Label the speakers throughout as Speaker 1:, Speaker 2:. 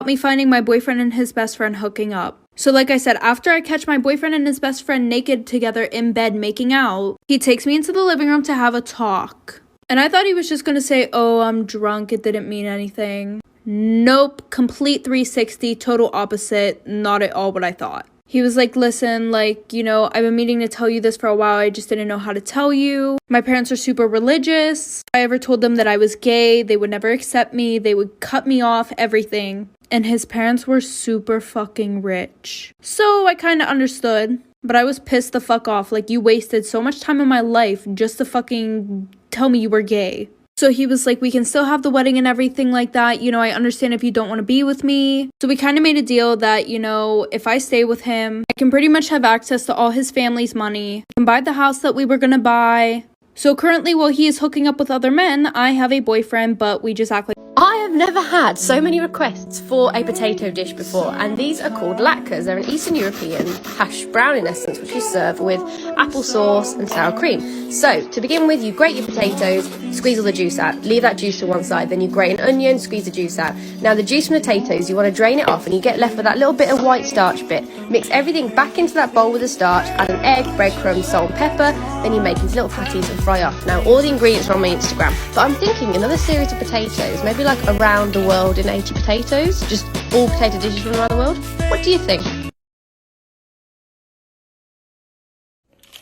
Speaker 1: me finding my boyfriend and his best friend hooking up. So like I said, after I catch my boyfriend and his best friend naked together in bed making out, he takes me into the living room to have a talk. And I thought he was just gonna say, oh, I'm drunk, it didn't mean anything. Nope, complete 360, total opposite, not at all what I thought. He was like, listen, like, you know, I've been meaning to tell you this for a while, I just didn't know how to tell you. My parents are super religious. If I ever told them that I was gay, they would never accept me, they would cut me off, everything. And his parents were super fucking rich. So I kind of understood, but I was pissed the fuck off. Like, you wasted so much time in my life just to fucking tell me you were gay. So he was like, we can still have the wedding and everything like that. You know, I understand if you don't want to be with me. So we kind of made a deal that, you know, if I stay with him, I can pretty much have access to all his family's money. I can buy the house that we were going to buy. So currently, while he is hooking up with other men, I have a boyfriend, but we just act like...
Speaker 2: I have never had so many requests for a potato dish before, and these are called latkes. They're an Eastern European hash brown in essence, which you serve with applesauce and sour cream. So, to begin with, you grate your potatoes, squeeze all the juice out, leave that juice to one side, then you grate an onion, squeeze the juice out. Now, the juice from the potatoes, you want to drain it off, and you get left with that little bit of white starch bit. Mix everything back into that bowl with the starch, add an egg, breadcrumbs, salt and pepper, then you make these little patties and fry off. Now, all the ingredients are on my Instagram, but I'm thinking another series of potatoes, maybe like around the world in 80 potatoes, just all potato dishes from around the world. What do you think?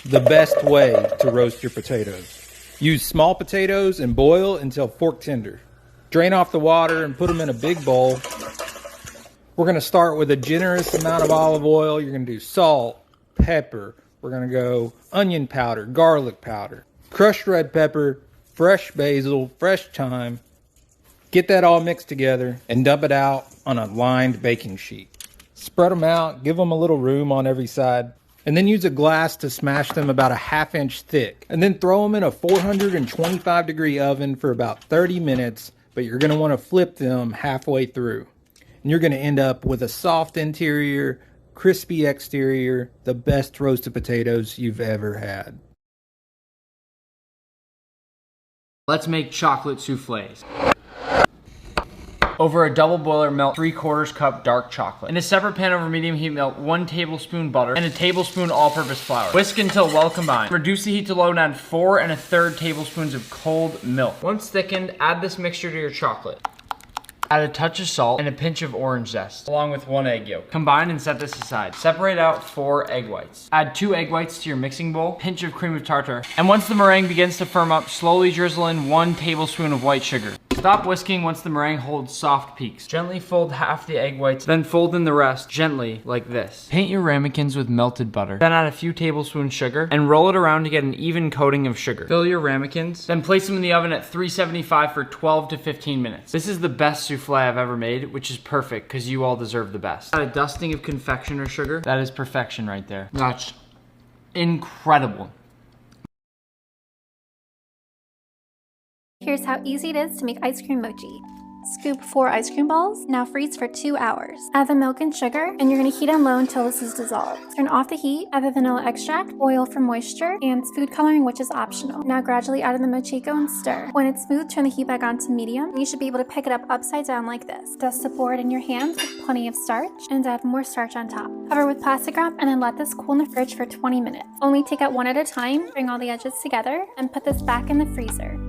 Speaker 3: The best way to roast your potatoes. Use small potatoes and boil until fork tender. Drain off the water and put them in a big bowl. We're going to start with a generous amount of olive oil. You're going to do salt, pepper. We're going to go onion powder, garlic powder, crushed red pepper, fresh basil, fresh thyme. Get that all mixed together and dump it out on a lined baking sheet. Spread them out, give them a little room on every side, and then use a glass to smash them about a ½ inch thick. And then throw them in a 425 degree oven for about 30 minutes, but you're going to want to flip them halfway through. And you're going to end up with a soft interior, crispy exterior, the best roasted potatoes you've ever had.
Speaker 4: Let's make chocolate soufflés. Over a double boiler, melt 3/4 cup dark chocolate. In a separate pan over medium heat, melt 1 tablespoon butter and a tablespoon all-purpose flour. Whisk until well combined. Reduce the heat to low and add 4 1/3 tablespoons of cold milk. Once thickened, add this mixture to your chocolate. Add a touch of salt and a pinch of orange zest, along with 1 egg yolk. Combine and set this aside. Separate out 4 egg whites. Add 2 egg whites to your mixing bowl, pinch of cream of tartar, and once the meringue begins to firm up, slowly drizzle in 1 tablespoon of white sugar. Stop whisking once the meringue holds soft peaks. Gently fold half the egg whites, then fold in the rest gently like this. Paint your ramekins with melted butter. Then add a few tablespoons sugar and roll it around to get an even coating of sugar. Fill your ramekins, then place them in the oven at 375 for 12 to 15 minutes. This is the best souffle I've ever made, which is perfect because you all deserve the best. Add a dusting of confectioner sugar. That is perfection right there. That's incredible.
Speaker 5: Here's how easy it is to make ice cream mochi. Scoop 4 ice cream balls, now freeze for 2 hours. Add the milk and sugar, and you're going to heat on low until this is dissolved. Turn off the heat, add the vanilla extract, oil for moisture, and food coloring, which is optional. Now gradually add in the mochiko and stir. When it's smooth, turn the heat back on to medium. You should be able to pick it up upside down like this. Dust the board in your hands with plenty of starch, and add more starch on top. Cover with plastic wrap, and then let this cool in the fridge for 20 minutes. Only take out one at a time, bring all the edges together, and put this back in the freezer.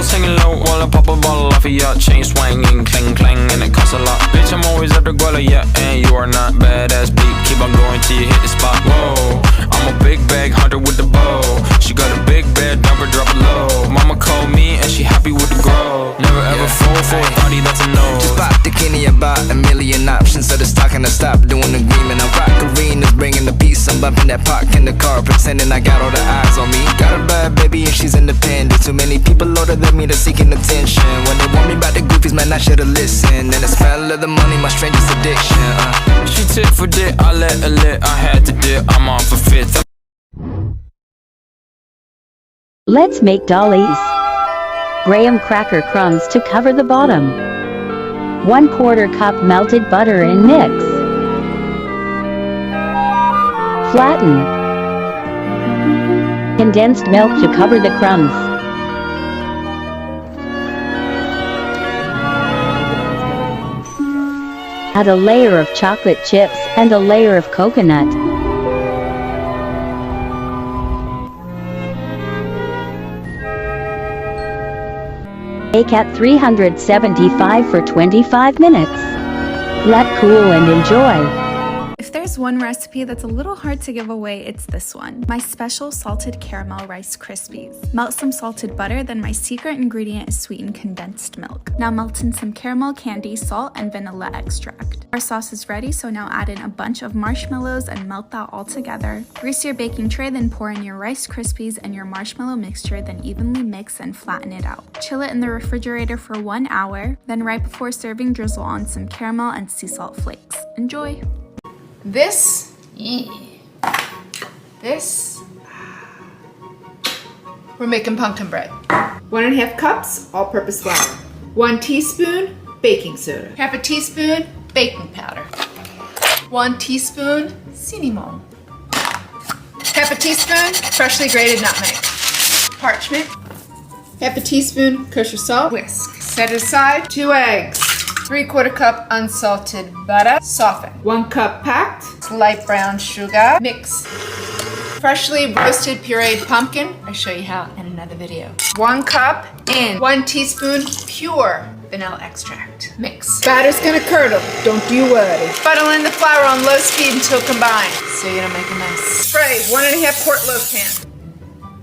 Speaker 6: Singing low while I pop a bottle off of your chain swinging, clang clang, and it costs a lot. Bitch, I'm always at the guala, yeah, and you are not badass beat. Keep on going till you hit the spot. Whoa, I'm a big bag hunter with the bow. She got a big bed, number drop it low. Mama called me and she happy with the grow. Never ever fall for a party that's a no.
Speaker 7: Just pop the Kenny about a million options, so it's talking to stop doing the agreement. I rock arenas, bringing the peace. I'm bumping that park in the car, pretending I got all the eyes on me. Got a bad baby and she's independent. Too many people older than me, they're seeking attention. When they want me about the goofies, man, I should've listened. And the smell of the money, my strangest addiction.
Speaker 6: She tit for dick, I let her lit. I had to dip, I'm on for fifth.
Speaker 8: Let's make dollies. Graham cracker crumbs to cover the bottom. 1/4 cup melted butter and mix. Flatten. Condensed milk to cover the crumbs. Add a layer of chocolate chips and a layer of coconut. Bake at 375 for 25 minutes. Let cool and enjoy.
Speaker 9: If there's one recipe that's a little hard to give away, it's this one. My special salted caramel Rice Krispies. Melt some salted butter, then my secret ingredient is sweetened condensed milk. Now melt in some caramel candy, salt, and vanilla extract. Our sauce is ready, so now add in a bunch of marshmallows and melt that all together. Grease your baking tray, then pour in your Rice Krispies and your marshmallow mixture, then evenly mix and flatten it out. Chill it in the refrigerator for 1 hour, then right before serving, drizzle on some caramel and sea salt flakes. Enjoy!
Speaker 10: This, we're making pumpkin bread. 1.5 cups all-purpose flour. 1 teaspoon baking soda. 1/2 teaspoon baking powder. 1 teaspoon cinnamon. 1/2 teaspoon freshly grated nutmeg. Parchment. 1/2 teaspoon kosher salt. Whisk. Set aside. 2 eggs. 3/4 cup unsalted butter. Soften. 1 cup packed light brown sugar. Mix. Freshly roasted pureed pumpkin. I'll show you how in another video. 1 cup in. 1 teaspoon pure vanilla extract. Mix. Batter's gonna curdle. Don't you worry. Funnel in the flour on low speed until combined, so you don't make a mess. Spray 1.5 quart loaf pan.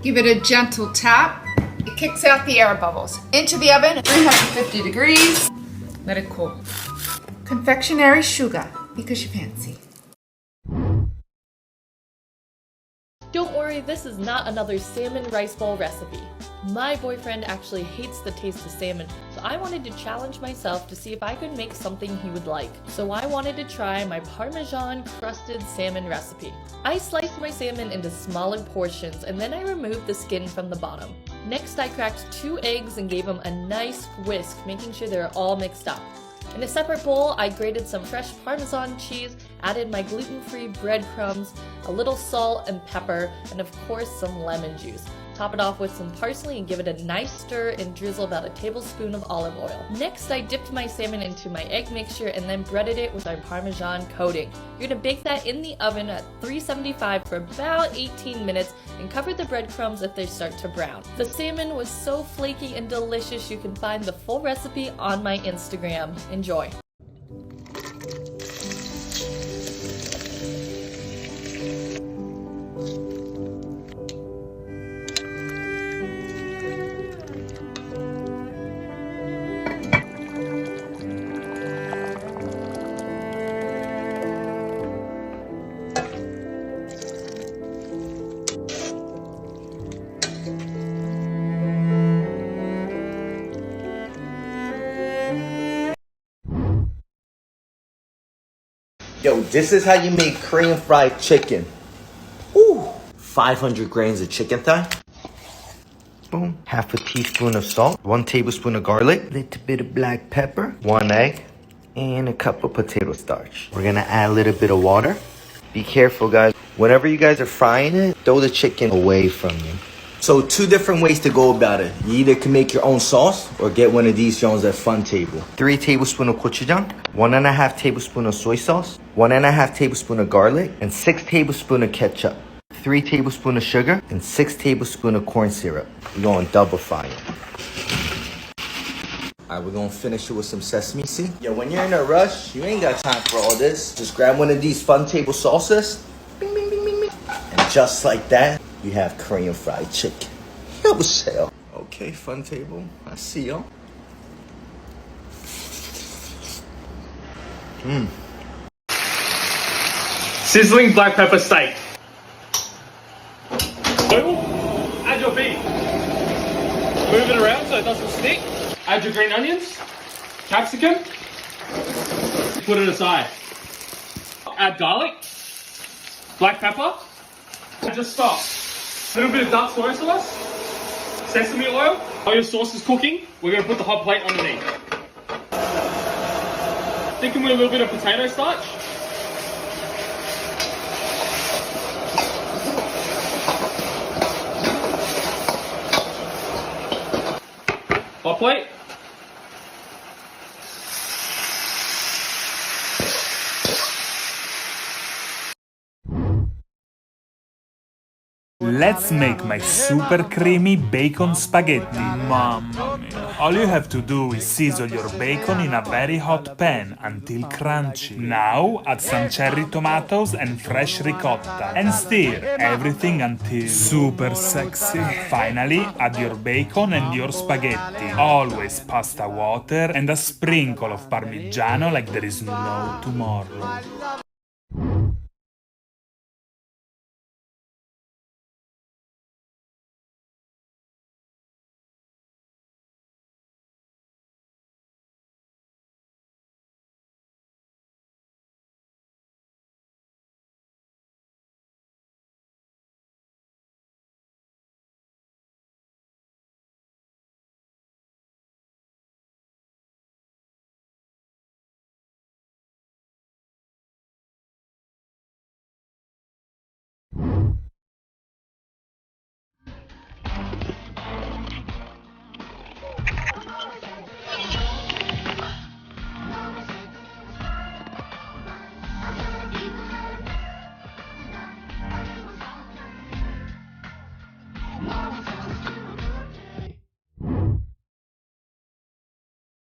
Speaker 10: Give it a gentle tap. It kicks out the air bubbles. Into the oven, 350 degrees. Let it cool. Confectionery sugar, because you fancy.
Speaker 11: Don't worry, this is not another salmon rice bowl recipe. My boyfriend actually hates the taste of salmon, so I wanted to challenge myself to see if I could make something he would like. So I wanted to try my Parmesan crusted salmon recipe. I sliced my salmon into smaller portions and then I removed the skin from the bottom. Next, I cracked 2 eggs and gave them a nice whisk, making sure they're all mixed up. In a separate bowl, I grated some fresh Parmesan cheese, added my gluten-free breadcrumbs, a little salt and pepper, and of course some lemon juice. Top it off with some parsley and give it a nice stir and drizzle about a tablespoon of olive oil. Next, I dipped my salmon into my egg mixture and then breaded it with my Parmesan coating. You're gonna bake that in the oven at 375 for about 18 minutes and cover the breadcrumbs if they start to brown. The salmon was so flaky and delicious, you can find the full recipe on my Instagram. Enjoy.
Speaker 12: Yo, this is how you make Korean fried chicken. Ooh. 500 grains of chicken thigh. Boom. 1/2 teaspoon of salt. 1 tablespoon of garlic. Little bit of black pepper. 1 egg. And a cup of potato starch. We're gonna add a little bit of water. Be careful, guys. Whenever you guys are frying it, throw the chicken away from you. So 2 different ways to go about it. You either can make your own sauce or get one of these Jones at Fun Table. 3 tablespoons of gochujang, 1.5 tablespoons of soy sauce, 1.5 tablespoons of garlic, and 6 tablespoons of ketchup. 3 tablespoons of sugar, and 6 tablespoons of corn syrup. We're going to double fry it. Alright, we're going to finish it with some sesame seed. Yo, when you're in a rush, you ain't got time for all this. Just grab one of these Fun Table sauces. Bing, bing, bing, bing, bing. And just like that, you have Korean fried chicken. Yo, sale. Okay, Fun Table. I see y'all.
Speaker 13: Sizzling black pepper steak. Oil. Add your beef. Move it around so it doesn't stick. Add your green onions, capsicum. Put it aside. Add garlic, black pepper. Just stop. A little bit of dark soy sauce, sesame oil. While your sauce is cooking, we're going to put the hot plate underneath. Thicken with a little bit of potato starch. Hot plate.
Speaker 14: Let's make my super creamy bacon spaghetti. Mamma mia. All you have to do is sizzle your bacon in a very hot pan until crunchy. Now add some cherry tomatoes and fresh ricotta and stir everything until super sexy. Finally, add your bacon and your spaghetti. Always pasta water and a sprinkle of parmigiano like there is no tomorrow.